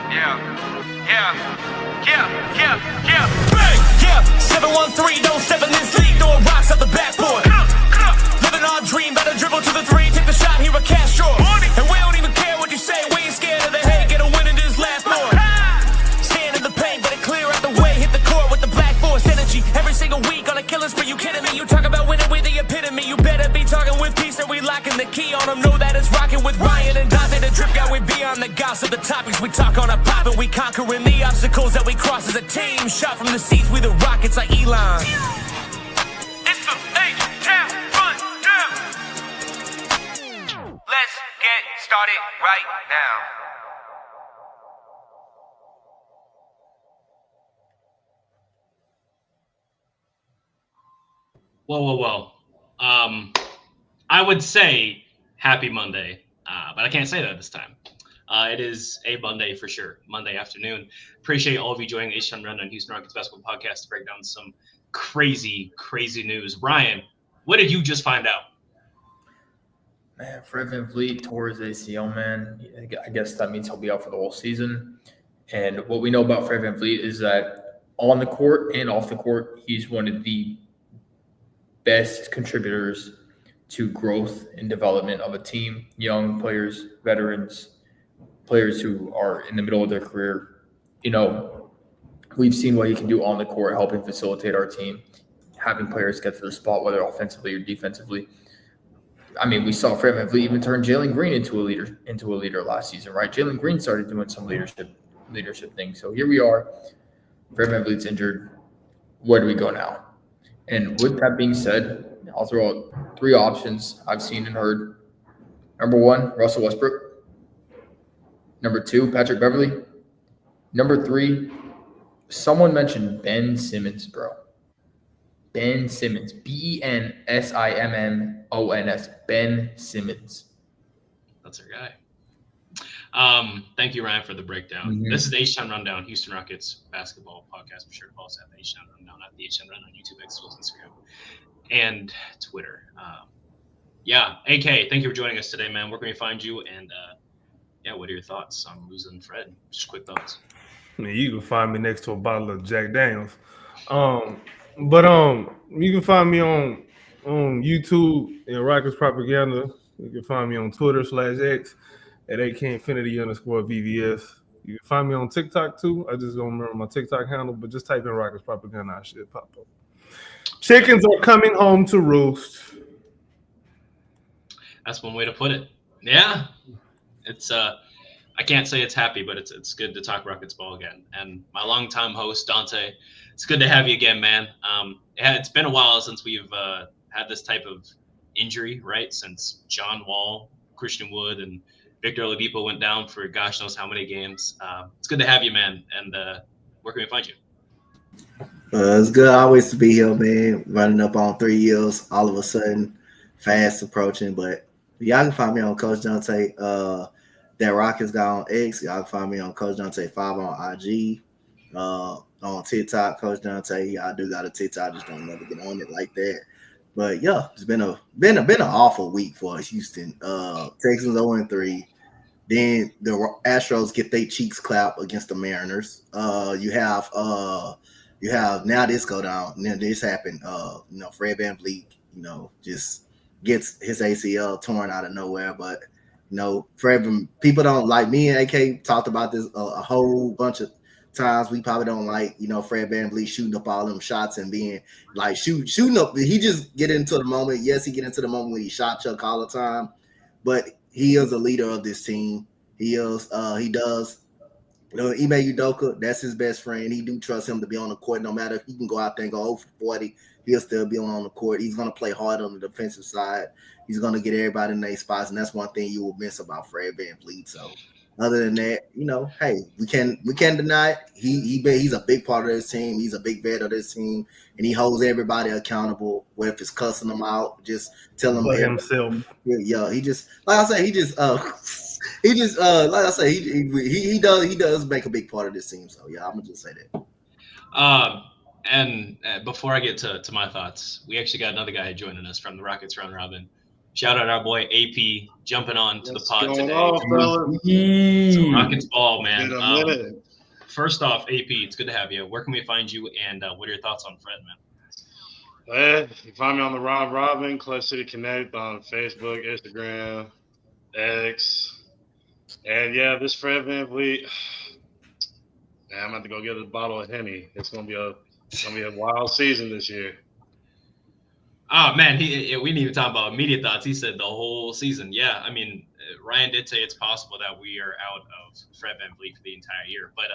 Bang! Yeah, 713, don't step in this league, throwing rocks out the backboard. Living our dream, better dribble to the three, take the shot, here a cash drawer. And we don't even care what you say, we ain't scared of the hate, get a win in this last board. Stand in the paint, better clear out the way, hit the court with the black force energy. Every single week on a killing spree, you kidding me? You talk about winning with the epitome, you better be talking with peace and we locking the key on them. Know that it's rocking with Ryan and Donte, the drip guy, we beyond the gossip, the topics we talk on a pop and we conquering the obstacles that we cross as a team. Shot from the seats, we the Rockets like Elon. It's the H-Town run down. Let's get started right now. Whoa. I would say happy Monday, but I can't say that this time. It is a Monday for sure, Monday afternoon. Appreciate all of you joining the H-Town Rundown Houston Rockets basketball podcast to break down some crazy news. Ryan, what did you just find out? Man, Fred Vanvleet tore his ACL, man. I guess that means he'll be out for the whole season. And what we know about Fred Vanvleet is that on the court and off the court, he's one of the best contributors to growth and development of a team. Young players, veterans, players who are in the middle of their career. You know, we've seen what he can do on the court, helping facilitate our team, having players get to their spot, whether offensively or defensively. I mean, we saw Fred VanVleet even turn Jalen Green into a leader last season, right? Jalen Green started doing some leadership things. So here we are. Fred VanVleet's injured. Where do we go now? And with that being said, I'll throw out three options I've seen and heard. Number one, Russell Westbrook. Number two, Patrick Beverley. Number three, someone mentioned Ben Simmons, bro. Ben Simmons. BenSimmons. Ben Simmons. That's our guy. Thank you, Ryan, for the breakdown. Mm-hmm. This is the H-Town Rundown, Houston Rockets basketball podcast. Be sure to follow us at the H-Town Rundown, at the H-Town Rundown, YouTube, X, Instagram, and Twitter. AK, thank you for joining us today, man. Where can we find you? And what are your thoughts on losing Fred? Just quick thoughts. I mean, you can find me next to a bottle of Jack Daniels. You can find me on YouTube and Rockets Propaganda. You can find me on Twitter /X at AKinfinity_VVS. You can find me on TikTok too. I just don't remember my TikTok handle, but just type in Rockets Propaganda. I should pop up. Chickens are coming home to roost. That's one way to put it. Yeah. It's I can't say it's happy, but it's good to talk Rockets ball again. And my longtime host, Donte, it's good to have you again, man. It's been a while since we've had this type of injury, right? Since John Wall, Christian Wood, and Victor Oladipo went down for gosh knows how many games. It's good to have you, man. And where can we find you? It's good always to be here, man. Running up on 3 years, all of a sudden, fast approaching. But y'all can find me on Coach Donte. That Rockets guy on X. Y'all can find me on Coach Donte 5 on IG. On TikTok, Coach Donte. I do got a TikTok. I just don't never get on it like that. But yeah, it's been an awful week for Houston. Texans 0-3. Then the Astros get their cheeks clapped against the Mariners. You have now this go down. Now this happened. Fred VanVleet, just gets his ACL torn out of nowhere. But Fred, people don't like me and AK talked about this a whole bunch of times. We probably don't like, Fred VanVleet shooting up all them shots and being like shooting up. He just get into the moment. Yes, he get into the moment when he shot Chuck all the time, but he is a leader of this team. He is. He does. Ime Udoka, that's his best friend. He do trust him to be on the court. No matter if he can go out there and go 0 for 40, he'll still be on the court. He's going to play hard on the defensive side. He's going to get everybody in their spots, and that's one thing you will miss about Fred VanVleet. So, other than that, hey, we can't deny it. He's a big part of this team. He's a big vet of this team, and he holds everybody accountable. Whether it's cussing them out, just telling them himself. Yeah, he just like I said, he does make a big part of this team. So yeah, I'm gonna just say that. And before I get to my thoughts, we actually got another guy joining us from the Rockets round robin. Shout out our boy AP jumping on to the pod What's going today. on, fellas? So Rockets ball, man. Been a minute. First off, AP, it's good to have you. Where can we find you, and what are your thoughts on Fred, man? You find me on the Rob Robin, Clutch City Connect on Facebook, Instagram, X. And yeah, this Fred Vanvleet. Man, I'm about to go get a bottle of Henny. It's gonna be a wild season this year. Oh man, we didn't even talk about immediate thoughts. He said the whole season. Yeah, I mean, Ryan did say it's possible that we are out of Fred VanVleet for the entire year. But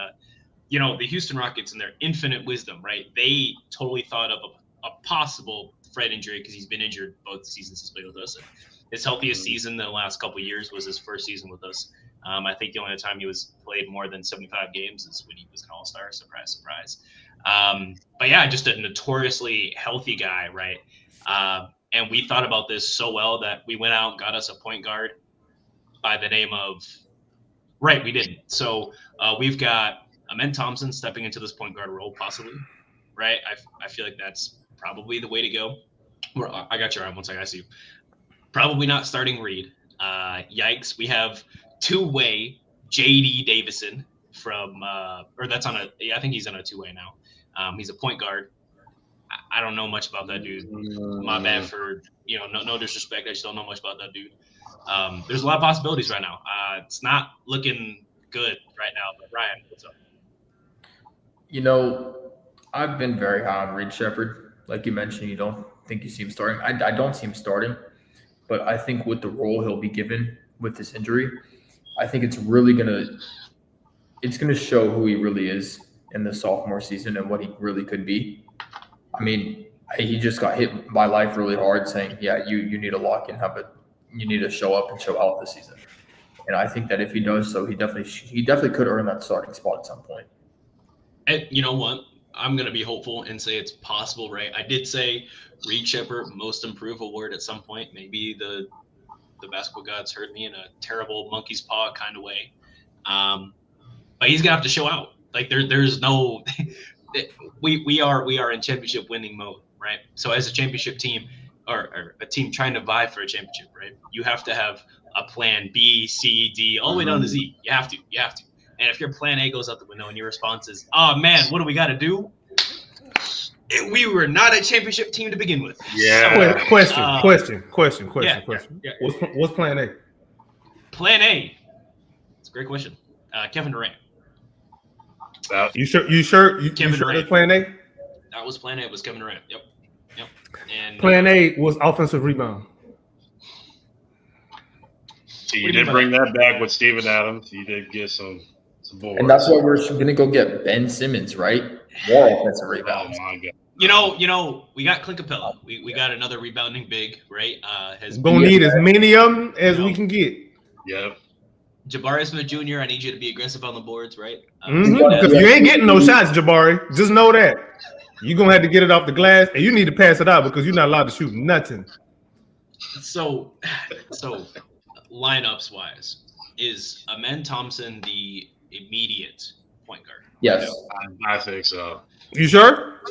you know, the Houston Rockets, in their infinite wisdom, right? They totally thought of a possible Fred injury because he's been injured both seasons he's played with us. His healthiest season in the last couple of years was his first season with us. I think the only time he was played more than 75 games is when he was an All-Star. Surprise, surprise. But yeah, just a notoriously healthy guy, right? And we thought about this so well that we went out and got us a point guard by the name of – right, we didn't. So we've got Amen Thompson stepping into this point guard role possibly, right? I feel like that's probably the way to go. I got your arm one second. I see you. Probably not starting Reed. Yikes. We have two-way J.D. Davison from or that's on a – I think he's on a two-way now. He's a point guard. I don't know much about that dude. My bad for, you know, no disrespect. I just don't know much about that dude. There's a lot of possibilities right now. It's not looking good right now. But Ryan, what's up? You know, I've been very high on Reed Shepherd. Like you mentioned, you don't think you see him starting. I don't see him starting, but I think with the role he'll be given with this injury, I think it's really gonna show who he really is in the sophomore season and what he really could be. I mean, he just got hit by life really hard, saying, "Yeah, you need to lock in, you need to show up and show out this season." And I think that if he does so, he definitely could earn that starting spot at some point. And you know what? I'm gonna be hopeful and say it's possible, right? I did say Reed Shepherd Most Improved Award at some point. Maybe the basketball gods heard me in a terrible monkey's paw kind of way. But he's gonna have to show out. Like there's no. We are in championship winning mode, right? So as a championship team or a team trying to vie for a championship, right? You have to have a plan B, C, D, all the way down to Z. You have to. And if your plan A goes out the window and your response is, "Oh man, what do we got to do?" We were not a championship team to begin with. Yeah. Question. Yeah. What's plan A? Plan A. It's a great question. Kevin Durant. You sure? You sure that's plan A? That was plan A. It was Kevin Durant. Yep. And Plan A was offensive rebound. You did bring that back with Steven Adams. You did get some boards. And that's why we're going to go get Ben Simmons, right? More offensive Oh rebounds. my God. You know, we got Clint Capella. We got another rebounding big, right? Gonna need as many of them as we can get. Yep. Jabari Smith Jr., I need you to be aggressive on the boards, right? Because you ain't getting no shots, Jabari. Just know that. You're going to have to get it off the glass, and you need to pass it out because you're not allowed to shoot nothing. So lineups wise, is Amen Thompson the immediate point guard? Yes. I think so. You sure?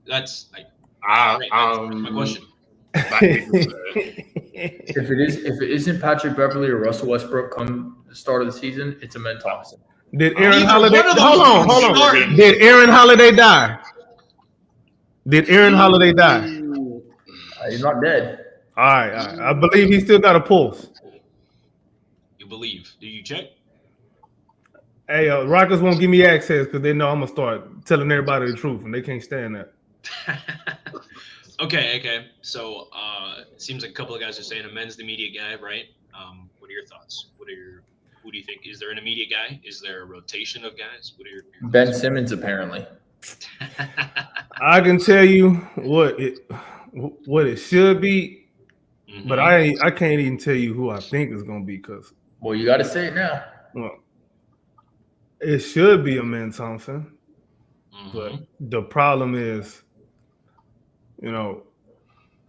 That's I my question. If it isn't Patrick Beverly or Russell Westbrook come the start of the season, it's Amen Thompson. Did Aaron Either Holiday? one of those Hold on. starting. Did Aaron Holiday die? He's not dead. All right. I believe he still got a pulse. You believe? Do you check? Hey, Rockets won't give me access because they know I'm gonna start telling everybody the truth, and they can't stand that. Okay. So it seems like a couple of guys are saying Amen's the immediate guy, right? What are your thoughts? Who do you think? Is there an immediate guy? Is there a rotation of guys? What are your Ben Simmons, apparently. I can tell you what it should be, but I can't even tell you who I think is gonna be because Well, you got to say it now. It should be Amen Thompson, but the problem is, Ime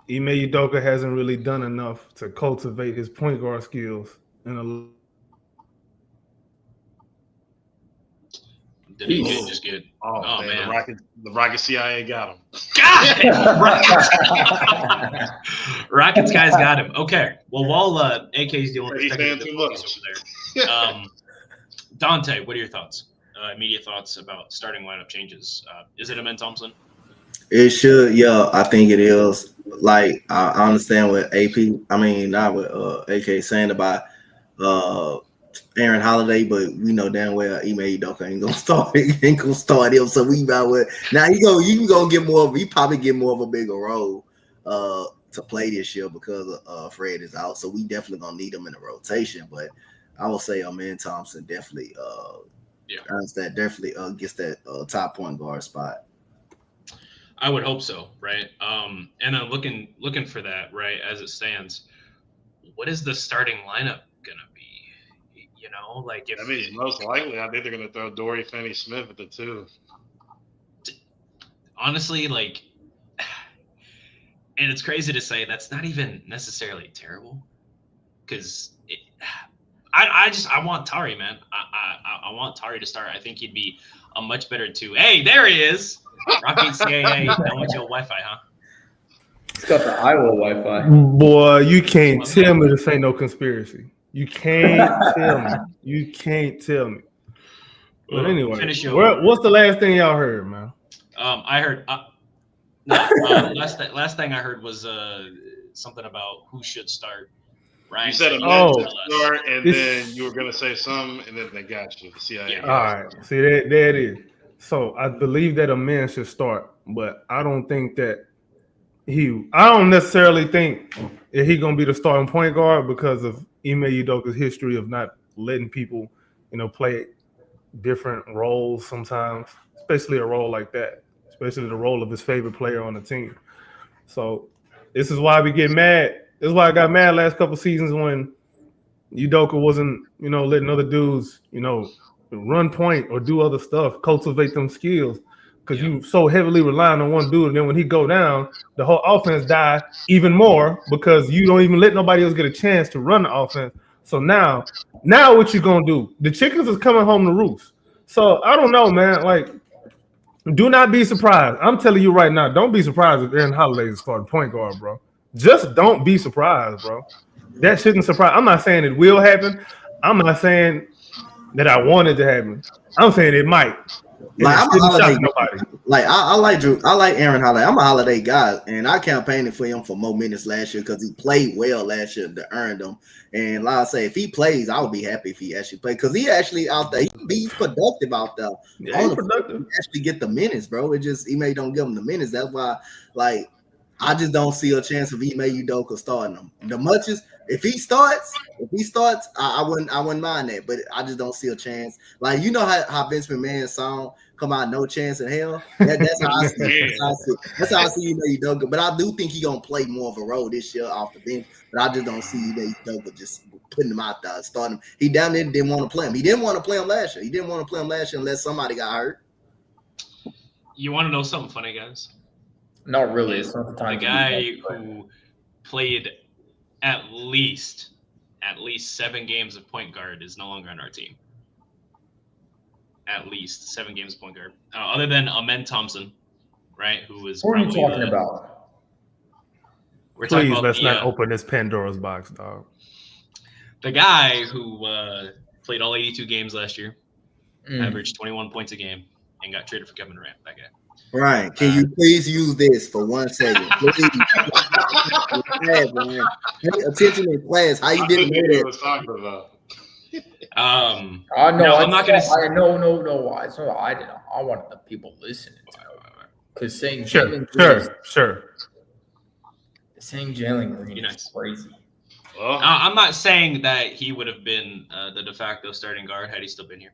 Udoka hasn't really done enough to cultivate his point guard skills Did he just get? Oh man, the Rocket CIA got him. Got him. Rockets guys got him. Okay. Well, while AK's dealing with technical difficulties over there, Donte, what are your thoughts? Immediate thoughts about starting lineup changes. Is it Amen Thompson? It should, yeah, I think it is. Like I understand what not what AK saying about Aaron Holiday, but we know damn well Ime Udoka ain't gonna start him. So we about what now you gonna get more of he probably get more of a bigger role to play this year because Fred is out. So we definitely gonna need him in the rotation. But I will say Amen Thompson definitely gets that top point guard spot. I would hope so, right? And I'm looking for that, right? As it stands, what is the starting lineup gonna be? You know, like if most likely, I think they're gonna throw Dory Finney-Smith at the 2. Honestly, like, and it's crazy to say that's not even necessarily terrible, because I want Tari, man. I want Tari to start. I think he'd be a much better 2. Hey, there he is. Rocky CAA, don't want your Wi-Fi, huh? It's got the Iowa Wi-Fi. Boy, you can't tell me this ain't no conspiracy. You can't tell me. You can't tell me. But anyway, what's the last thing y'all heard, man? I heard. Last thing I heard was something about who should start. Ryan, you said should start, and then you were gonna say something, and then they got you. The CIA. Yeah. All right. See, there it is. So I believe that Amen should start, but I don't think that I don't necessarily think that he's gonna be the starting point guard because of Ime Udoka's history of not letting people, play different roles sometimes, especially a role like that, especially the role of his favorite player on the team. So this is why we get mad. This is why I got mad last couple seasons when Udoka wasn't, letting other dudes, run point or do other stuff, cultivate them skills, because you so heavily relying on one dude, and then when he go down, the whole offense die even more because you don't even let nobody else get a chance to run the offense. So now what you gonna do? The chickens is coming home to roost. So I don't know, man. Like, do not be surprised. I'm telling you right now, don't be surprised if Aaron Holiday is starting point guard, bro. Just don't be surprised, bro. That shouldn't surprise. I'm not saying it will happen. I'm not saying that I want it to happen. I'm saying it might. Like I'm a Holiday nobody. Like I like Drew. I like Aaron Holiday. I'm a Holiday guy, and I campaigned for him for more minutes last year because he played well last year to earn them. And like I say, if he plays, I would be happy if he actually played because he actually out there. He's productive out there. Yeah, he's productive. He actually get the minutes, bro. It just Ime don't give him the minutes. That's why, like, I just don't see a chance of Ime Udoka starting him. The much as if he starts, I wouldn't mind that, but I just don't see a chance. Like, you know how Vince McMahon's song come out, no chance in hell. That's how I see. That's how I see Ime Udoka. But I do think he's gonna play more of a role this year off the bench. But I just don't see Ime Udoka just putting him out there, starting him. He down there didn't want to play him. He didn't want to play him last year. He didn't want to play him last year unless somebody got hurt. You want to know something funny, guys? Not really. It's not the time. The guy who played at least 7 games of point guard is no longer on our team. At least 7 games of point guard. Other than Amen Thompson, right? Who was what are you talking about? We're talking about let's not open this Pandora's box, dog. The guy who played all 82 games last year, averaged 21 points a game, and got traded for Kevin Durant. That guy. Ryan, can you please use this for 1 second? Please. Pay attention in class. How you didn't know that? Was talking about. No, I'm not gonna. No. I didn't. I wanted the people listening to because saying sure. Saying Jalen Green is crazy. Well, I'm not saying that he would have been the de facto starting guard had he still been here.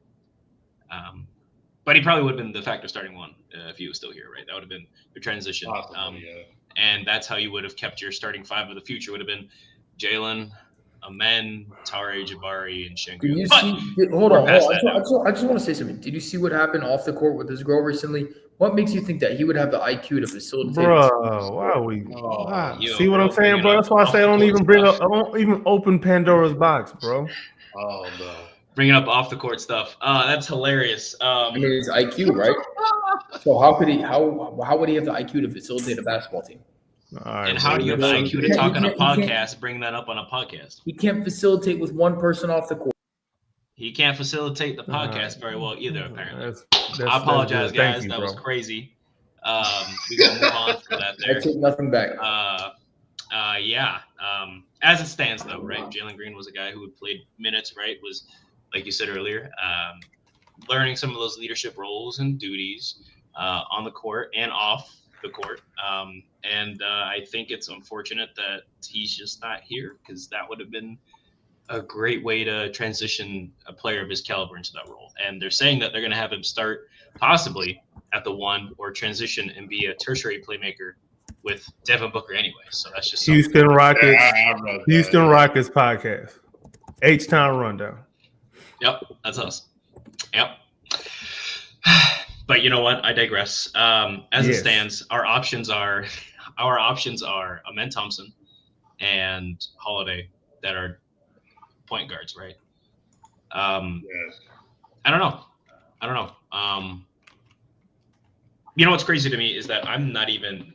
But he probably would have been the de facto starting one if he was still here, right? That would have been the transition. And that's how you would have kept your starting 5 of the future. Would have been Jalen, Amen, Tari, Jabari, and Şengün. Hold on. I just want to say something. Did you see what happened off the court with this girl recently? What makes you think that he would have the IQ to facilitate? Bro, why are we? See what I'm saying, bro? That's why I say I don't even open Pandora's box, bro. Oh no. bringing up off the court stuff. That's hilarious. I mean, it's IQ, right? So how would he have the IQ to facilitate a basketball team? All right, and how do you have the bro. IQ to talk on a podcast, bring that up on a podcast? He can't facilitate with one person off the court. He can't facilitate the podcast very well either, apparently. That's I apologize, good. Thank guys. you, That bro. was crazy. We got to move on from that there. I take nothing back. Yeah. As it stands, though, right? Jalen Green was a guy who had played minutes, right? Was, like you said earlier, learning some of those leadership roles and duties on the court and off the court. And I think it's unfortunate that he's just not here, because that would have been a great way to transition a player of his caliber into that role. And they're saying that they're going to have him start possibly at the 1 or transition and be a tertiary playmaker with Devin Booker anyway. So that's just Houston Rockets. Yeah, Houston Rockets podcast. H-Town Rundown. Yep, that's us. Yep. But you know what? I digress. As it stands, our options are Amen Thompson and Holiday that are point guards, right? I don't know. You know what's crazy to me is that I'm not even.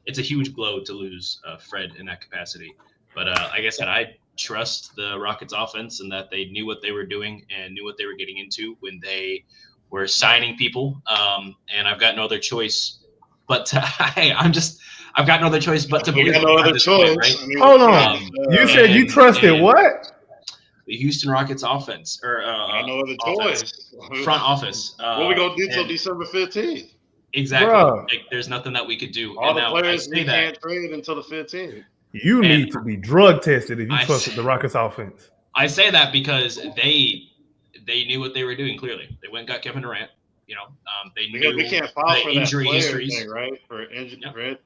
It's a huge blow to lose Fred in that capacity, but like I said, I trust the Rockets offense and that they knew what they were doing and knew what they were getting into when they were signing people. And I've got no other choice but to. I've got no other choice but to believe. No other choice. Point, right? I mean, Hold on. You said you trusted what? The Houston Rockets offense, or no other choice. Front office. What we gonna do till December 15th? Exactly. Bruh. Like, there's nothing that we could do. All And the now players I we say that. can't trade until the 15th. You need to be drug tested if you I trusted the Rockets offense. I say that because they knew what they were doing. Clearly, they went and got Kevin Durant. You know, they Because knew we can't file the for that injury player histories. thing, right? For injury, Yeah. right?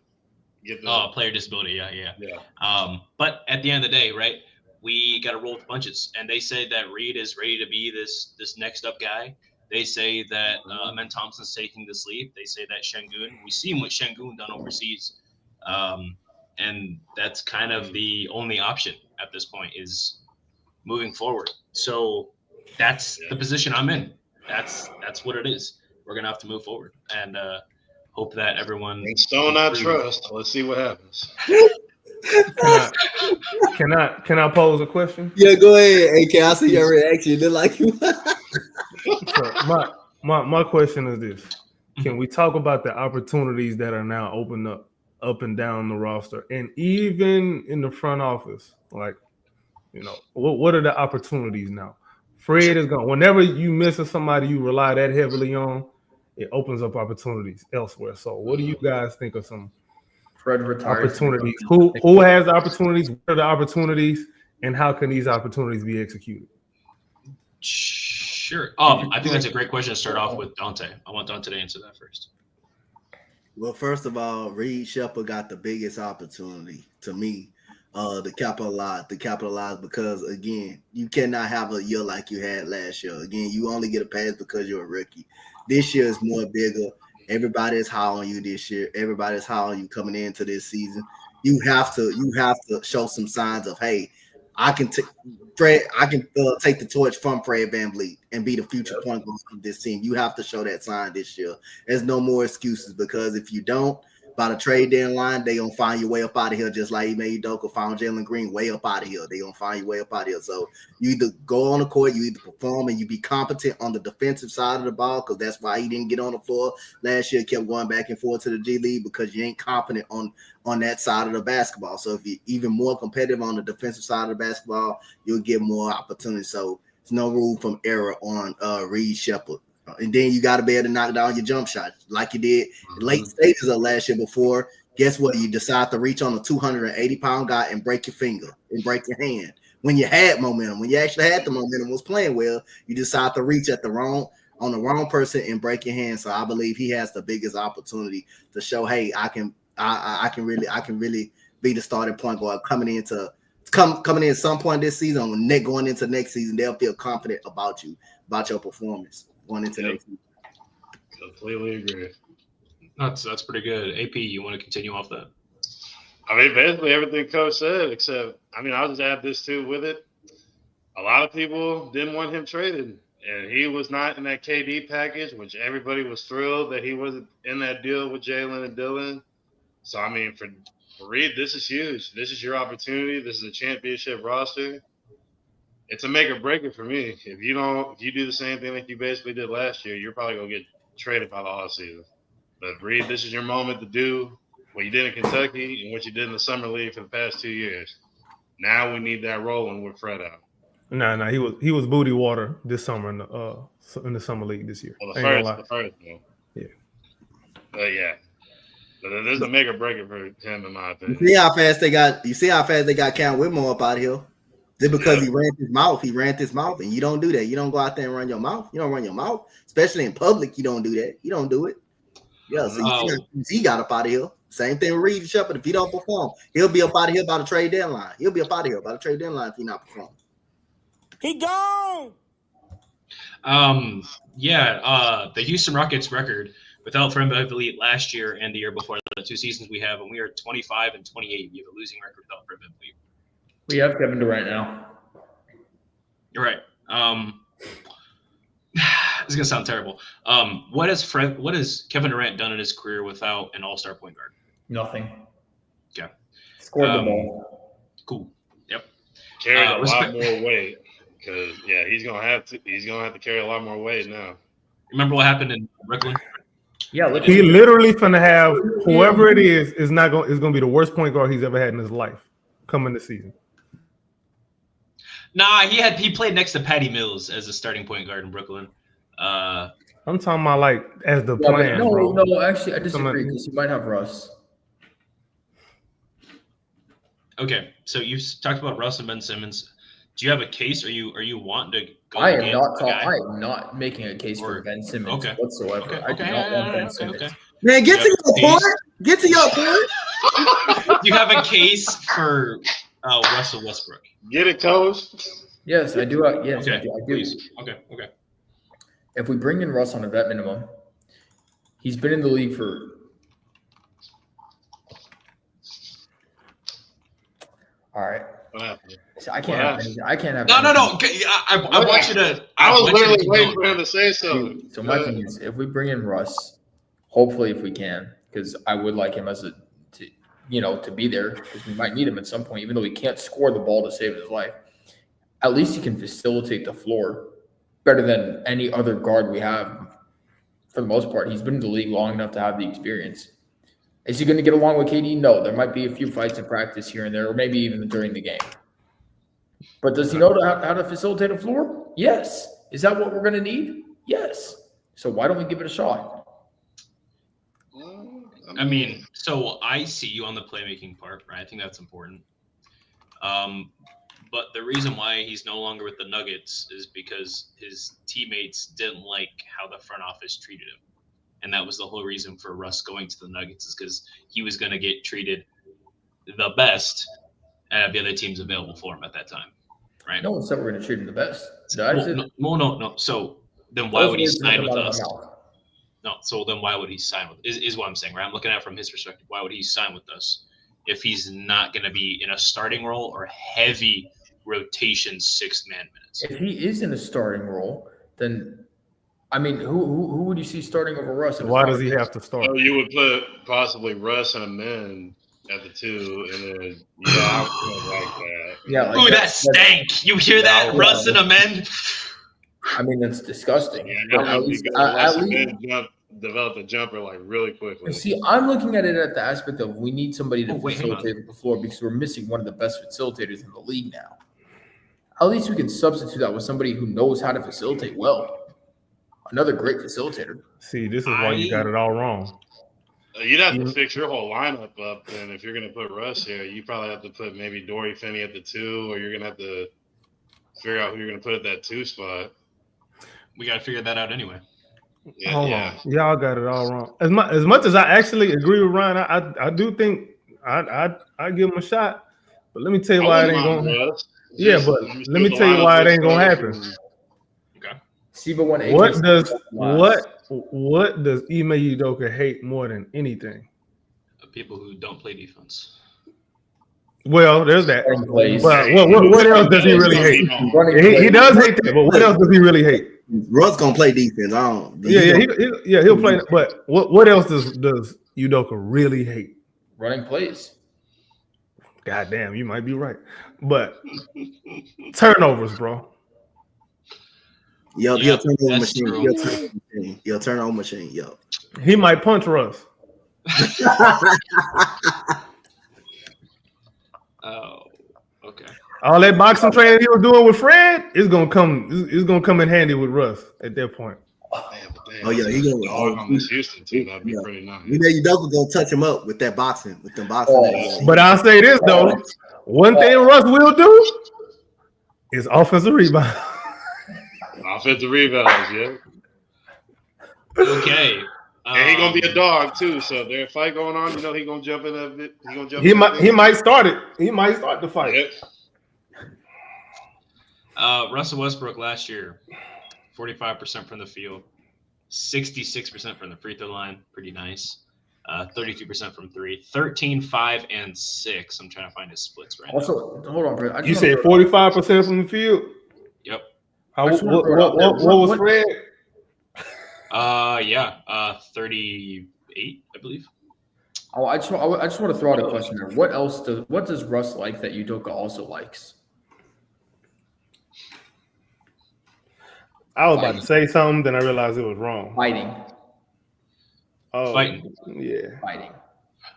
Get the, Player disability. Yeah. yeah. But at the end of the day, right, we got to roll with the punches. And they say that Reed is ready to be this next up guy. They say that Amen Thompson's taking this lead. They say that Şengün, we've seen what Şengün done overseas. And that's kind of the only option at this point is moving forward. So that's the position I'm in. That's what it is. We're going to have to move forward and hope that everyone. And Stone, I trust. Let's see what happens. Can I pose a question? Yeah, go ahead. Hey, can I see your reaction? You look like you. So my question is this: can we talk about the opportunities that are now opened up and down the roster, and even in the front office? Like, you know, what are the opportunities now? Fred is gone. Whenever you miss somebody you rely that heavily on, it opens up opportunities elsewhere. So, what do you guys think of some Fred retired. opportunities? Who has the opportunities? What are the opportunities, and how can these opportunities be executed? Sure. I think that's a great question to start off with Donte. I want Donte to answer that first. Well, first of all, Reed Shepherd got the biggest opportunity to me to capitalize because, again, you cannot have a year like you had last year. Again, you only get a pass because you're a rookie. This year is more bigger. Everybody is high on you this year. Everybody is high on you coming into this season. You have to show some signs of, hey, I can take the torch from Fred Vanvleet and be the future point guard of this team. You have to show that sign this year. There's no more excuses because if you don't, by the trade deadline, they gonna find your way up out of here, just like Ime Udoka found Jalen Green way up out of here. They gonna find your way up out of here. So you either go on the court, you either perform and you be competent on the defensive side of the ball, because that's why he didn't get on the floor last year, kept going back and forth to the G League because you ain't competent on that side of the basketball. So if you're even more competitive on the defensive side of the basketball, you'll get more opportunities. So there's no room from error on Reed Shepherd. And then you got to be able to knock down your jump shot like you did in late stages of last year before. Guess what? You decide to reach on a 280-pound guy and break your finger and break your hand. When you had momentum, when you actually had the momentum, was playing well, you decide to reach on the wrong person and break your hand. So I believe he has the biggest opportunity to show, hey, I can really be the starting point guard coming in some point this season. When going into next season, they'll feel confident about you, about your performance. Going into next season. Completely agree. That's pretty good. AP, you want to continue off that? I mean, basically everything Coach said, except, I mean, I'll just add this too with it. a lot of people didn't want him traded, and he was not in that KD package, which everybody was thrilled that he wasn't in that deal with Jalen and Dylan. So I mean, for Reed, this is huge. This is your opportunity. This is a championship roster. It's a make or break it for me. If you do the same thing like you basically did last year, you're probably gonna get traded by the offseason. But Reed, this is your moment to do what you did in Kentucky and what you did in the summer league for the past 2 years. Now we need that rolling with Fred out. No, he was booty water this summer in the summer league this year. Well, the first one. Yeah. But yeah. But there's a make or break it for him, in my opinion. You see how fast they got Cam Whitmore up out of here? Just because he ran his mouth, and you don't do that. You don't go out there and run your mouth. You don't run your mouth, especially in public. You don't do that. You don't do it. Yeah, so he got up out of here. Same thing with Reed Shepard. If he don't perform, he'll be up out of here by the trade deadline. He'll be up out of here by the trade deadline if he not performing. He gone. The Houston Rockets record without Fred Vanvleet last year and the year before, the 2 seasons we have, and we are 25 and 28. We have a losing record without Fred Vanvleet. We have Kevin Durant now. You're right. This is gonna sound terrible. What has Kevin Durant done in his career without an all-star point guard? Nothing. Okay. Scored the ball. Cool. Yep. Carried a lot more weight because he's gonna have to carry a lot more weight now. Remember what happened in Brooklyn? Yeah, he literally finna have whoever it is gonna be the worst point guard he's ever had in his life coming this season. Nah, he played next to Patty Mills as a starting point guard in Brooklyn. I'm talking about like as the plan. No, actually, I disagree because you might have Russ. Okay, so you've talked about Russ and Ben Simmons. Do you have a case? Are you wanting to go? I am not making a case for Ben Simmons whatsoever. I do not want Ben Simmons. Okay. Man, get to your point. Get to your point. You have a case for Russell Westbrook. Get it, coach. Yes, I do. Yes, okay, I do. Please. Okay. If we bring in Russ on a vet minimum, he's been in the league for. All right. So I can't have. No. I want you to. I was literally waiting for him to say something. So my thing is, if we bring in Russ, hopefully if we can, because I would like him to be there because we might need him at some point, even though he can't score the ball to save his life. At least he can facilitate the floor better than any other guard we have. For the most part, he's been in the league long enough to have the experience. Is he going to get along with KD? No. There might be a few fights in practice here and there, or maybe even during the game. But does he know how to facilitate a floor? Yes. Is that what we're going to need? Yes. So why don't we give it a shot? I mean, so I see you on the playmaking part, right? I think that's important. But the reason why he's no longer with the Nuggets is because his teammates didn't like how the front office treated him. And that was the whole reason for Russ going to the Nuggets, is because he was going to get treated the best and have the other teams available for him at that time, right? No one said we're going to treat him the best. No. So then why would he sign with us? No, so then why would he sign with is what I'm saying, right? I'm looking at it from his perspective. Why would he sign with us if he's not going to be in a starting role or heavy rotation 6-man minutes? If he is in a starting role, then I mean, who would you see starting over Russ? Why does he have to start? So you would put possibly Russ and a man at the 2, and then I would like that. Yeah, ooh, that stank! You hear that, Russ and a man? I mean, that's disgusting. Yeah, at least develop a jumper like really quickly. See, I'm looking at it at the aspect of we need somebody to facilitate the floor because we're missing one of the best facilitators in the league now. At least we can substitute that with somebody who knows how to facilitate well. Another great facilitator. See, this is why you got it all wrong. You'd have to fix your whole lineup up, and if you're going to put Russ here, you probably have to put maybe Dory Finney at the 2, or you're going to have to figure out who you're going to put at that 2 spot. We got to figure that out anyway. Yeah, Hold on. Y'all got it all wrong. As much as I actually agree with Ryan, I do think I give him a shot. But let me tell you why it ain't going to happen. Yeah, but let me tell you why it ain't going to happen. Okay. What does Ime Udoka hate more than anything? People who don't play defense. Well, there's that. Running plays. But what else does he really hate? He does hate that, but what else does he really hate? Russ gonna play defense. I don't. He'll play. But what else does Udoka really hate? Running plays. God damn, you might be right. But turnovers, bro. Yo, Yeah, he'll turn over that's machine. true. He'll turn over machine. Yo. He might punch Russ. Oh, okay. All that boxing training he was doing with Fred is gonna come. It's gonna come in handy with Russ at that point. Oh yeah, he gonna dog on this Houston team. That'd be pretty nice. You know, Udoka gonna touch him up with that boxing, with them boxing. Oh. But I'll say this though: one thing Russ will do is offensive rebound. Offensive rebounds, yeah. Okay. And he gonna be a dog too. So if there's a fight going on, you know he gonna jump in a bit. He gonna jump. He might start it. He might start the fight. Yep. Russell Westbrook last year, 45% from the field, 66% from the free throw line, pretty nice. 32% from three, 13, 5, and 6. I'm trying to find his splits right now. Also, hold on, Brett. You said 45% from the field. Yep. What was Fred? 38, I believe. Oh, I just want to throw out a question there. What does Russ like that Udoka also likes? I was about to say something, then I realized it was wrong. Fighting. Oh, Fighting. Yeah. Fighting.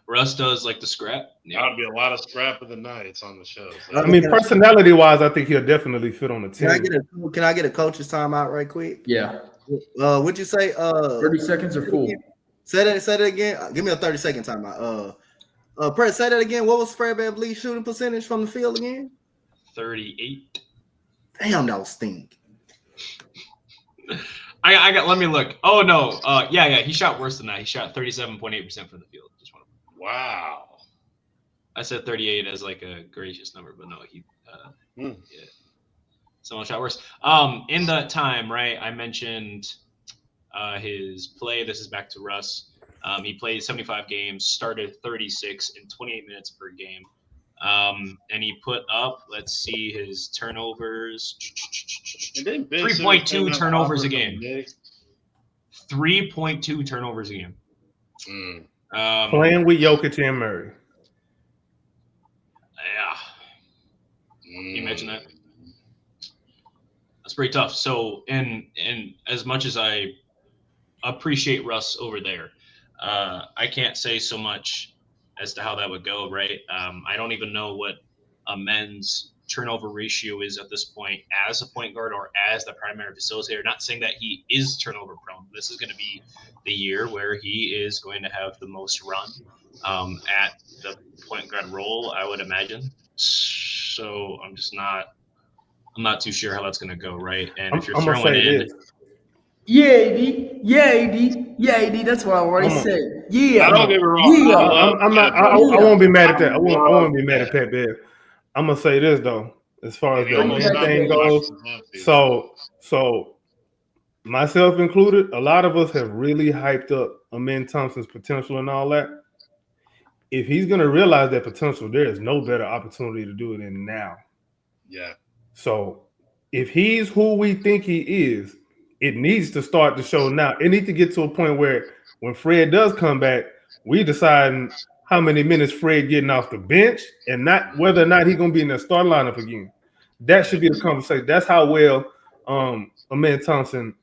Russ does like the scrap. Yeah. That'd be a lot of scrap of the nights on the show. So. I mean, personality-wise, I think he'll definitely fit on the team. Can I get a coach's timeout right quick? Yeah. What'd you say? 30 seconds or full. Say that again. Give me a 30-second timeout. Press, say that again. What was Fred VanVleet's shooting percentage from the field again? 38. Damn, that was stink. I got. Let me look. Oh no. Yeah. He shot worse than that. He shot 37.8% from the field. Just want to. Wow. I said 38 as like a gracious number, but no, he. Yeah. Someone shot worse. In that time, right? I mentioned his play. This is back to Russ. He played 75 games, started 36 in 28 minutes per game. And he put up, let's see, his turnovers. 3.2 turnovers a game. 3.2 turnovers a game. Playing with Jokic and Murray. Yeah. Can you imagine that? That's pretty tough. So, and as much as I appreciate Russ over there, I can't say so much as to how that would go, right? I don't even know what a men's turnover ratio is at this point as a point guard or as the primary facilitator. Not saying that he is turnover prone. This is going to be the year where he is going to have the most run at the point guard role, I would imagine. So I'm not too sure how that's going to go, right? And if you're throwing in... Yeah, AD. Yeah, AD. That's what I already said. Yeah. I don't get me wrong. Yeah. I won't be mad at that. I won't be mad at Pat Bev. I'm gonna say this though, as far as the thing goes. So myself included, a lot of us have really hyped up Amen Thompson's potential and all that. If he's gonna realize that potential, there is no better opportunity to do it than now. Yeah. So if he's who we think he is, it needs to start to show now. It needs to get to a point where when Fred does come back, we deciding how many minutes Fred getting off the bench and not whether or not he's going to be in the start lineup again. That should be the conversation. That's how well Amen Thompson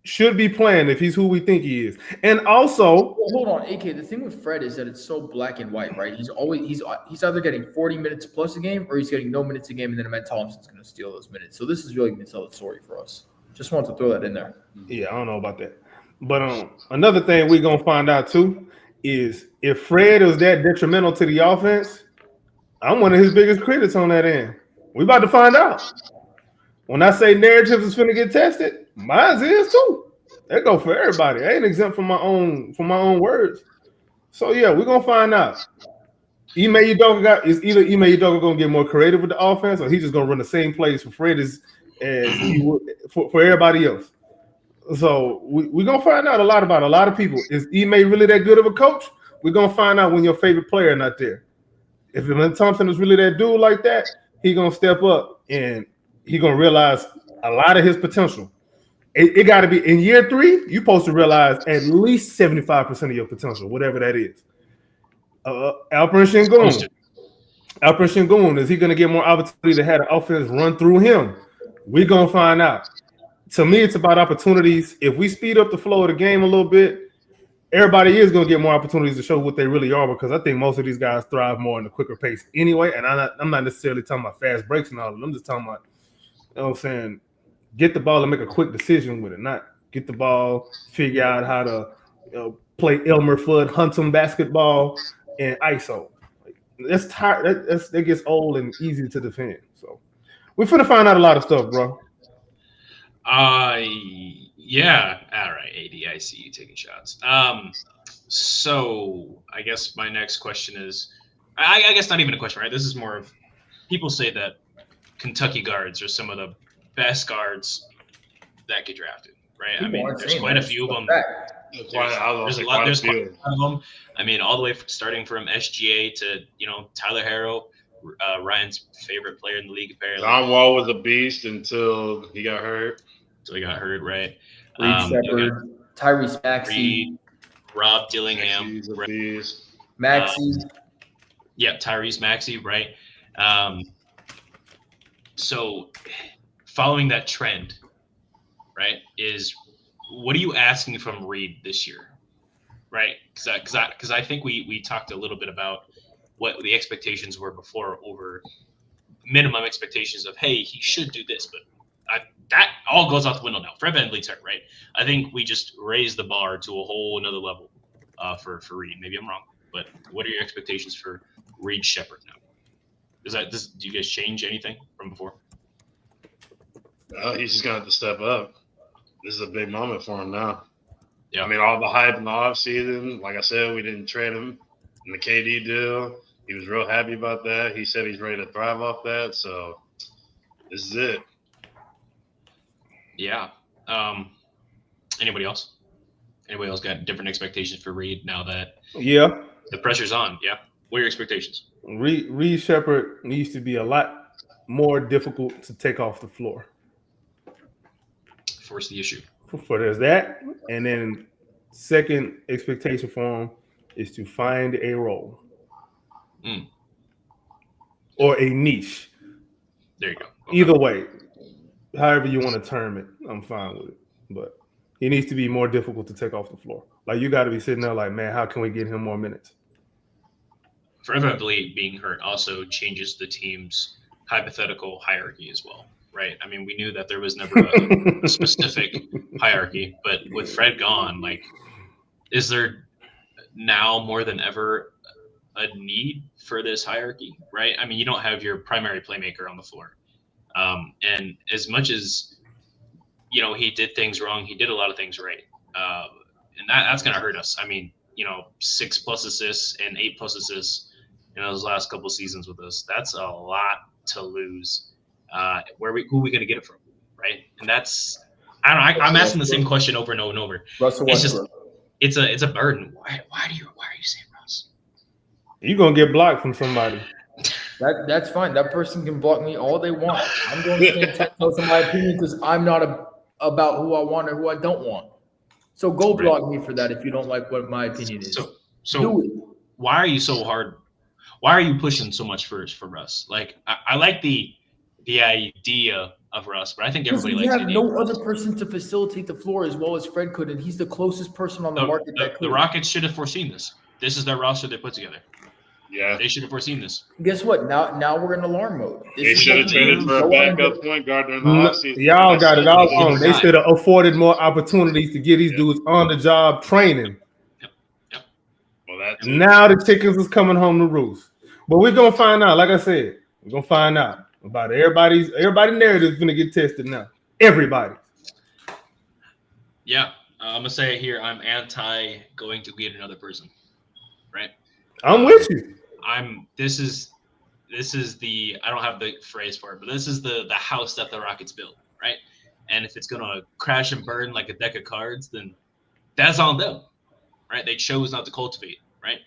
should be playing if he's who we think he is. And also, hold on, AK. The thing with Fred is that it's so black and white, right? He's either getting 40 minutes plus a game or he's getting no minutes a game, and then Amen Thompson's going to steal those minutes. So this is really going to tell the story for us. Just wanted to throw that in there. Yeah, I don't know about that. But another thing we're going to find out too is if Fred is that detrimental to the offense, I'm one of his biggest critics on that end. We about to find out. When I say narratives is finna get tested, mine is too. That go for everybody. I ain't exempt from my own words. So yeah, we're gonna find out. Ime Udoka gonna get more creative with the offense, or he's just gonna run the same plays for Fred as he would for everybody else. So we're gonna find out a lot about a lot of people. Is Ime really that good of a coach? We're gonna find out when your favorite player not there. If Amen Thompson is really that dude like that, he gonna step up and he gonna realize a lot of his potential. It got to be in year 3. You're supposed to realize at least 75% of your potential, whatever that is. Alperen Sengun, is he gonna get more opportunity to have the offense run through him? We're gonna find out. To me, it's about opportunities. If we speed up the flow of the game a little bit, everybody is going to get more opportunities to show what they really are, because I think most of these guys thrive more in a quicker pace anyway. And I'm not necessarily talking about fast breaks and all of them. I'm just talking about, you know what I'm saying, get the ball and make a quick decision with it, not get the ball, figure out how to play Elmer Fudd, hunt some basketball, and ISO. That's tired. That gets old and easy to defend. So we're finna find out a lot of stuff, bro. Yeah. All right, AD, I see you taking shots. So I guess my next question is, I guess not even a question, right? This is more of, people say that Kentucky guards are some of the best guards that get drafted, right? I mean, there's quite a few of them. There's a lot of them. I mean, all the way starting from SGA to, Tyler Harrow, Ryan's favorite player in the league, apparently. John Wall was a beast until he got hurt. Right? Reed Shepherd, Tyrese Maxey, Rob Dillingham, Maxey. Tyrese Maxey, right? So following that trend, right, is what are you asking from Reed this year, right? Because I think we talked a little bit about what the expectations were before, over minimum expectations of, hey, he should do this, but that all goes out the window now. Fred VanVleet's hurt, right? I think we just raised the bar to a whole another level for Reed. Maybe I'm wrong, but what are your expectations for Reed Shepherd now? Do you guys change anything from before? He's just gonna have to step up. This is a big moment for him now. Yeah. I mean, all the hype in the offseason, like I said, we didn't trade him in the KD deal. He was real happy about that. He said he's ready to thrive off that. So this is it. Yeah. Anybody else? Anybody else got different expectations for Reed now that the pressure's on? Yeah. What are your expectations? Reed Shepherd needs to be a lot more difficult to take off the floor. Force the issue. For there's that, and then second expectation for him is to find a role or a niche. There you go. Okay. Either way, however you want to term it, I'm fine with it. But he needs to be more difficult to take off the floor. Like, you got to be sitting there like, man, how can we get him more minutes? Fred VanVleet being hurt also changes the team's hypothetical hierarchy as well, right? I mean, we knew that there was never a specific hierarchy, but with Fred gone, like, is there now more than ever a need for this hierarchy, right? I mean, you don't have your primary playmaker on the floor. And as much as, he did things wrong, he did a lot of things right. And that's going to hurt us. I mean, 6+ assists and 8+ assists in those last couple of seasons with us. That's a lot to lose. Who are we going to get it from, right? And that's, I don't know. I'm asking the same question over and over and over. Russell Westbrook. It's a burden. Why are you saying Russ? You're gonna get blocked from somebody. That's fine. That person can block me all they want. I'm going to stand 10 toes in my opinion because I'm not about who I want or who I don't want. So go block me for that if you don't like what my opinion is. So do it. Why are you so hard? Why are you pushing so much for Russ? Like, I like the idea of Russ, but I think everybody likes it. We have no other person to facilitate the floor as well as Fred could, and he's the closest person on the market that could. The Rockets should have foreseen this. This is their roster they put together. Yeah. They should have foreseen this. Guess what? Now we're in alarm mode. They should have traded for a backup point guard during the offseason. Y'all got it all wrong. They should have afforded more opportunities to get these dudes on the job training. Yep. Well, now the chickens is coming home to roost. But we're gonna find out. Like I said, we're gonna find out about everybody's narrative is gonna get tested now. Everybody. Yeah. I'm gonna say it here. I'm anti going to get another person. Right. I'm with you. This is the, I don't have the phrase for it, but this is the house that the Rockets built, right? And if it's gonna crash and burn like a deck of cards, then that's on them, right? They chose not to cultivate, right?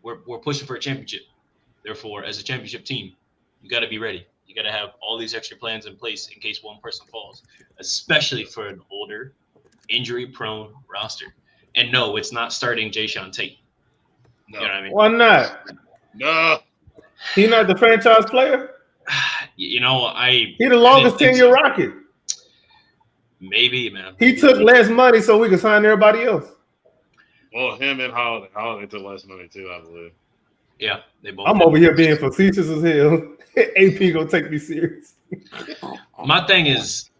We're pushing for a championship. Therefore, as a championship team, you got to be ready. You got to have all these extra plans in place in case one person falls, especially for an older, injury-prone roster. And no, it's not starting Jayshawn Tate. No. You know what I mean? Why not? No. He not the franchise player. You know, He the longest tenure Rocket. Maybe, man. He took less money so we could sign everybody else. Well, him and Holiday. Holiday took less money too, I believe. Yeah, they both. I'm over here being facetious as hell. AP gonna take me serious. My thing is,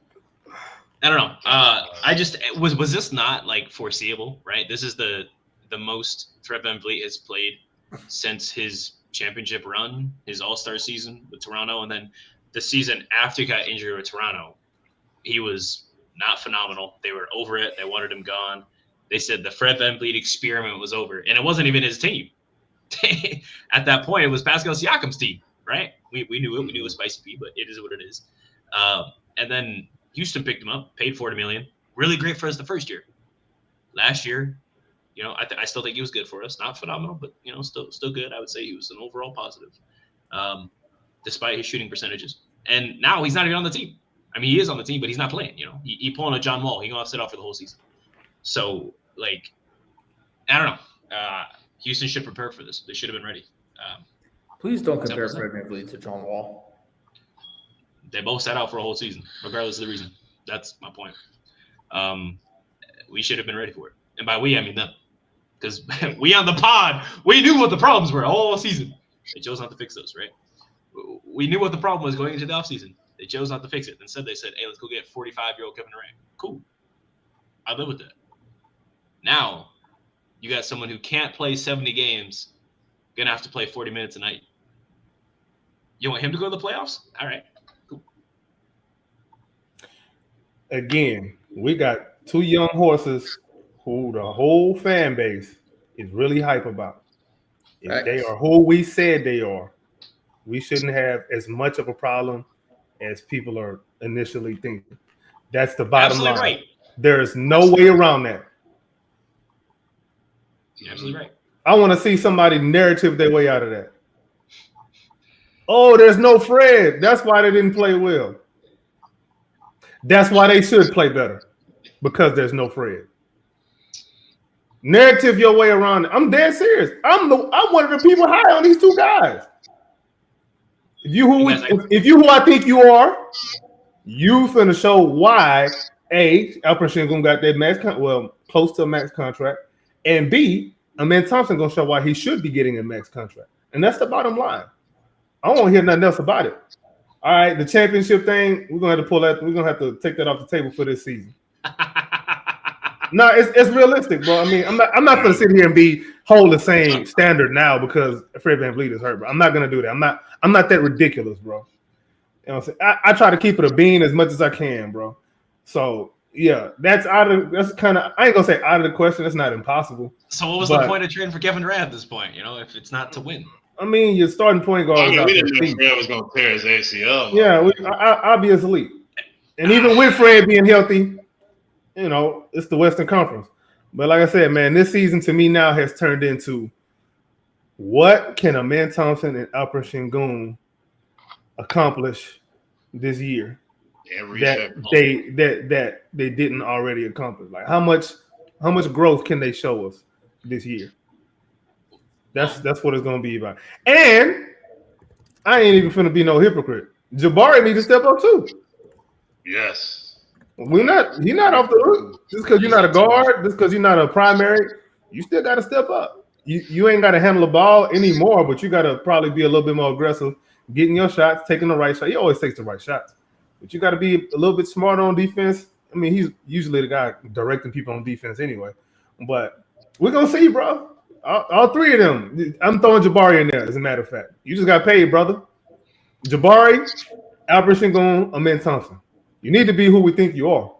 I don't know. I just was this not like foreseeable, right? This is the most Fred VanVleet has played since his championship run, his All-Star season with Toronto, and then the season after he got injured with Toronto, he was not phenomenal. They were over it. They wanted him gone. They said the Fred VanVleet experiment was over, and it wasn't even his team. At that point, it was Pascal Siakam's team, right? We knew it. We knew it was Spicy P, but it is what it is. And then Houston picked him up, paid $40 million. Really great for us the first year. Last year, you know, I still think he was good for us. Not phenomenal, but you know, still good. I would say he was an overall positive, despite his shooting percentages. And now he's not even on the team. I mean, he is on the team, but he's not playing. You know, he pulling a John Wall. He's gonna sit out for the whole season. So, like, I don't know. Houston should prepare for this. They should have been ready. Please don't compare Fred VanVleet to John Wall. They both sat out for a whole season, regardless of the reason. That's my point. We should have been ready for it. And by we, I mean them. Because we on the pod, we knew what the problems were all season. They chose not to fix those, right? We knew what the problem was going into the offseason. They chose not to fix it. Instead, they said, hey, let's go get 45-year-old Kevin Durant. Cool. I live with that. Now, you got someone who can't play 70 games, going to have to play 40 minutes a night. You want him to go to the playoffs? All right. Cool. Again, we got two young horses who the whole fan base is really hype about. If they are who we said they are, we shouldn't have as much of a problem as people are initially thinking. That's the bottom line. Right. There is no way around that. You're absolutely right. I want to see somebody narrative their way out of that. Oh, there's no Fred. That's why they didn't play well. That's why they should play better, because there's no Fred. Narrative your way around it. I'm dead serious. I'm one of the people high on these two guys. If you who I think you are, you finna show why A, Alperen Sengun got that max close to a max contract, and B, Amen Thompson gonna show why he should be getting a max contract. And that's the bottom line. I don't want to hear nothing else about it. All right, the championship thing, we're gonna have to pull that. We're gonna have to take that off the table for this season. No, it's realistic, bro. I mean, I'm not gonna sit here and hold the same standard now because Fred VanVleet is hurt, bro. I'm not gonna do that. I'm not that ridiculous, bro. You know what I'm saying? I try to keep it a bean as much as I can, bro. So yeah, that's kind of, I ain't gonna say out of the question. It's not impossible. So what was the point of trading for Kevin Durant at this point? You know, if it's not to win. I mean, your starting point guard. We didn't know Fred was gonna tear his ACL. Yeah, obviously. And even with Fred being healthy, you know, it's the Western Conference. But like I said, man, this season to me now has turned into what can Amen Thompson and Alperen Sengun accomplish this year that they didn't already accomplish? Like how much growth can they show us this year? That's what it's gonna be about. And I ain't even finna be no hypocrite. Jabari need to step up too. Yes. He's not off the roof. Just because you're not a guard, just because you're not a primary, you still got to step up. You ain't got to handle the ball anymore, but you got to probably be a little bit more aggressive, getting your shots, taking the right shot. He always takes the right shots, but you got to be a little bit smarter on defense. I mean, he's usually the guy directing people on defense anyway. But we're gonna see, bro. All three of them. I'm throwing Jabari in there, as a matter of fact. You just got paid, brother. Jabari, Alperen Sengun, Amen Thompson. You need to be who we think you are.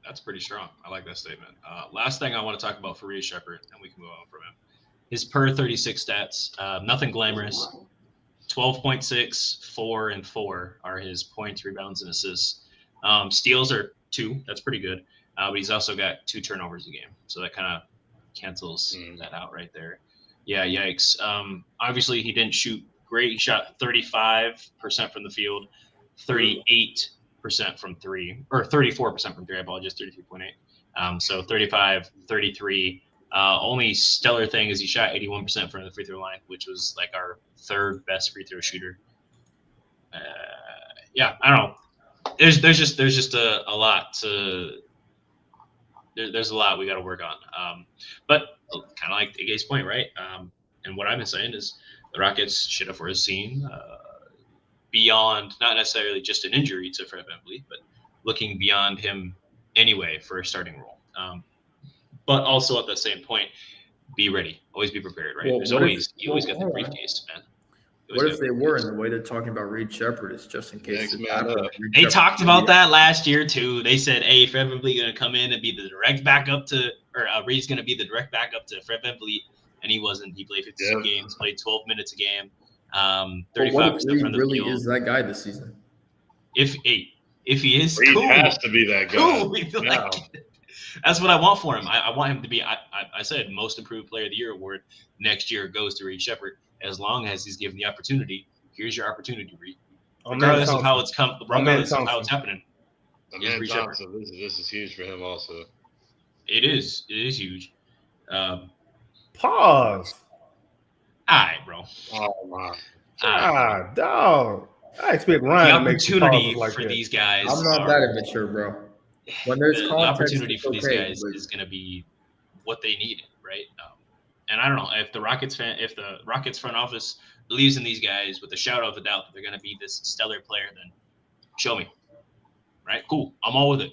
That's pretty strong. I like that statement. Last thing I want to talk about for Reed Shepherd, and we can move on from him. His per 36 stats, nothing glamorous. 12.6, 4, and 4 are his points, rebounds, and assists. Steals are 2. That's pretty good. But he's also got 2 turnovers a game. So that kind of cancels that out right there. Yeah, yikes. Obviously, he didn't shoot great. He shot 35% from the field, 38% from three, or 34% from three. I apologize, 33.8. So 35, 33. Only stellar thing is he shot 81% from the free throw line, which was like our third best free throw shooter. Yeah, I don't know. There's just a lot to. There's a lot we got to work on. But kind of like Iga's point, right? And what I've been saying is the Rockets should have foreseen beyond, not necessarily just an injury to Fred Vanvleet, but looking beyond him anyway for a starting role. But also at the same point, be ready. Always be prepared, right? Well, You always got the briefcase, man. What if they were, and the way they're talking about Reed Shepherd is just in case Next it man happens. up. Reed They Shepherd- talked about that last year too. They said, "Hey, Fred VanVleet going to come in and be the direct backup to, or Reed's going to be the direct backup to Fred VanVleet," and he wasn't. He played 52 games, played 12 minutes a game, But what if 35% Reed from the really field. is that guy this season? If he is, Reed cool. has to be that guy. Cool. We feel Yeah. like that's what I want for him. I want him to be. I said most improved player of the year award next year goes to Reed Shepherd as long as he's given the opportunity. Here's your opportunity, Reed. Regardless of how it's come, regardless of how it's happening. The Yes, man Reed Thompson, this is huge for him also. It is huge. Pause. All right, bro. Oh my. Dog. I expect The Ryan to make some opportunity pauses like for that. these guys. I'm not that immature, bro. When there's the context, opportunity it's for these okay, guys but- is going to be what they need, right? And I don't know if the Rockets front office believes in these guys with a shadow of a doubt that they're going to be this stellar player, then show me. Right? Cool. I'm all with it.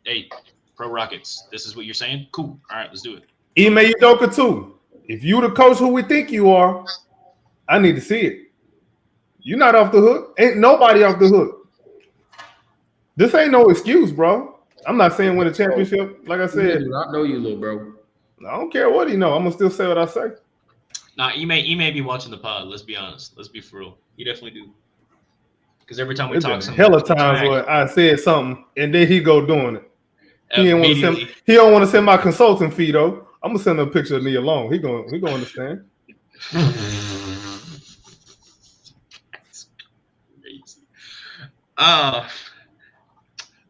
Hey, pro Rockets. This is what you're saying? Cool. All right, let's do it. Ime Udoka too. If you the coach who we think you are, I need to see it. You're not off the hook. Ain't nobody off the hook. This ain't no excuse, bro. I'm not saying win a championship. Like I I said, do not know you, little bro. I don't care what he know. I'm gonna still say what I say. Nah, he may be watching the pod. Let's be honest. Let's be for real. He definitely do. Because every time we There's talk, been something hella times where I said something and then he go doing it. He don't want to send. immediately. He don't want to send my consulting fee though. I'm gonna send him a picture of me alone. He gonna understand.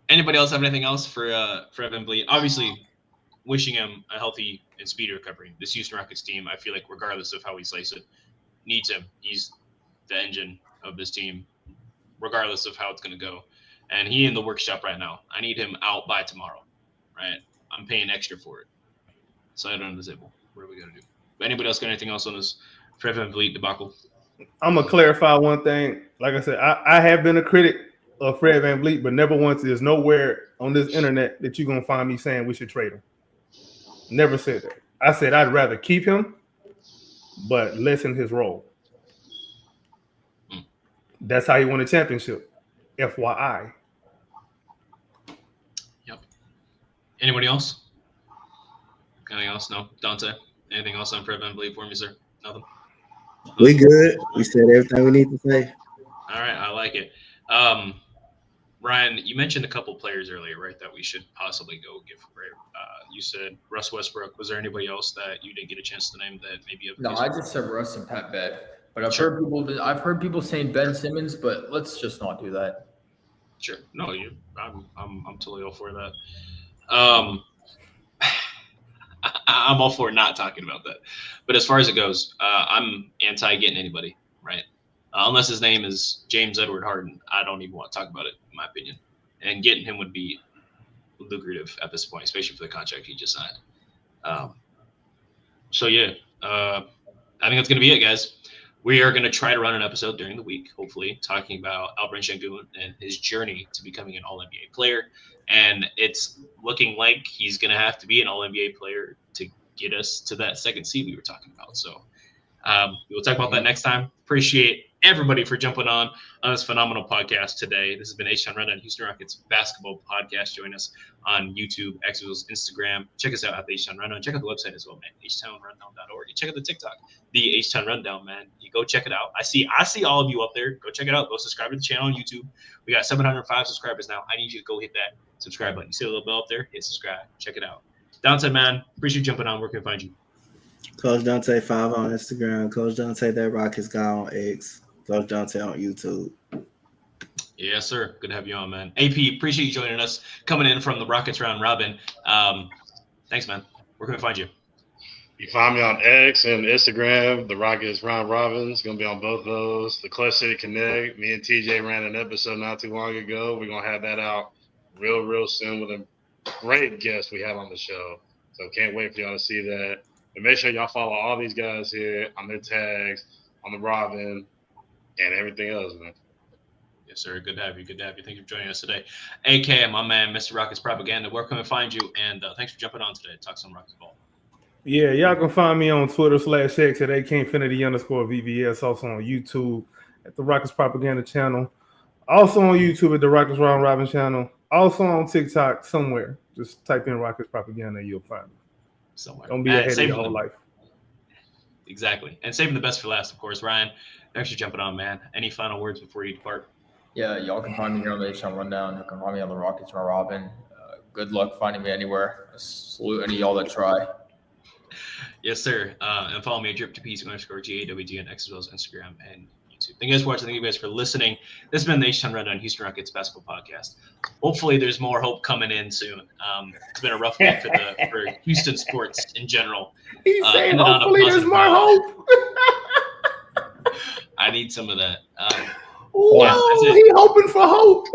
Anybody else have anything else for Fred VanVleet? Obviously, wishing him a healthy and speedy recovery. This Houston Rockets team, I feel like, regardless of how we slice it, needs him. He's the engine of this team, regardless of how it's going to go. And he in the workshop right now. I need him out by tomorrow, right? I'm paying extra for it. So I don't disable. What are we going to do? But anybody else got anything else on this Fred VanVleet debacle? I'm gonna clarify one thing. Like I said, I have been a critic of Fred VanVleet, but never once is nowhere on this internet that you're gonna find me saying we should trade him. Never said that. I said I'd rather keep him, but lessen his role. That's how he won a championship. FYI. Yep. Anybody else? Anything else? No. Donte? Anything else on Fred VanVleet for me, sir? Nothing? We good. We said everything we need to say. All right. I like it. Ryan, you mentioned a couple players earlier, right, that we should possibly go give credit. You said Russ Westbrook. Was there anybody else that you didn't get a chance to name that maybe? No, I just said Russ and Pat Bev. But I've heard people saying Ben Simmons, but let's just not do that. Sure. No, I'm totally all for that. I'm all for not talking about that. But as far as it goes, I'm anti getting anybody, right? Unless his name is James Edward Harden, I don't even want to talk about it, in my opinion. And getting him would be lucrative at this point, especially for the contract he just signed. So yeah, I think that's gonna be it, guys. We are gonna try to run an episode during the week, hopefully, talking about Alperen Sengun and his journey to becoming an All-NBA player. And it's looking like he's gonna have to be an All-NBA player to get us to that second seed we were talking about. So we'll talk about that next time. Appreciate everybody for jumping on this phenomenal podcast today. This has been H-Town Rundown, Houston Rockets basketball podcast. Join us on YouTube, X's, Instagram. Check us out at the H-Town Rundown. Check out the website as well, man, htownrundown.org. And check out the TikTok, the H-Town Rundown, man. You go check it out. I see all of you up there. Go check it out. Go subscribe to the channel on YouTube. We got 705 subscribers now. I need you to go hit that subscribe button. You see a little bell up there? Hit subscribe. Check it out. Donte, man, appreciate you jumping on. Where can I find you? Coach Donte 5 on Instagram. Coach Donte That Rock is gone on X. Coach Donte on YouTube. Yes, sir. Good to have you on, man. AP, appreciate you joining us, coming in from the Rockets round robin. Thanks, man. Where can I find you? You can find me on X and Instagram. The Rockets round robins gonna be on both those. The Clutch City Connect. Me and TJ ran an episode not too long ago. We're gonna have that out real soon with a great guest we have on the show. So can't wait for y'all to see that. But make sure y'all follow all these guys here on their tags, on the Robin, and everything else, man. Yes, sir. Good to have you. Good to have you. Thank you for joining us today. AK, my man, Mr. Rockets Propaganda. Where can I find you? And thanks for jumping on today to talk some Rockets ball. Yeah, y'all can find me on Twitter /X at AKinfinity_VVS. Also on YouTube at the Rockets Propaganda channel. Also on YouTube at the Rockets Round Robin channel. Also on TikTok somewhere. Just type in Rockets Propaganda and you'll find me. Somewhere. Don't be ahead of your whole life. Exactly. And saving the best for last, of course. Ryan, thanks for jumping on, man. Any final words before you depart? Yeah, y'all can find me here on the H-Town Rundown. You can find me on the Rockets Round Robin. Good luck finding me anywhere. Salute any of y'all that try. Yes, sir. And follow me at drip2ps_GAWD on X as well as Instagram and YouTube. Thank you guys for watching. Thank you guys for listening. This has been the H-Town Rundown Houston Rockets basketball podcast. Hopefully, there's more hope coming in soon. It's been a rough week for Houston sports in general. He's saying hopefully there's more hope. I need some of that. Wow, he hoping for hope.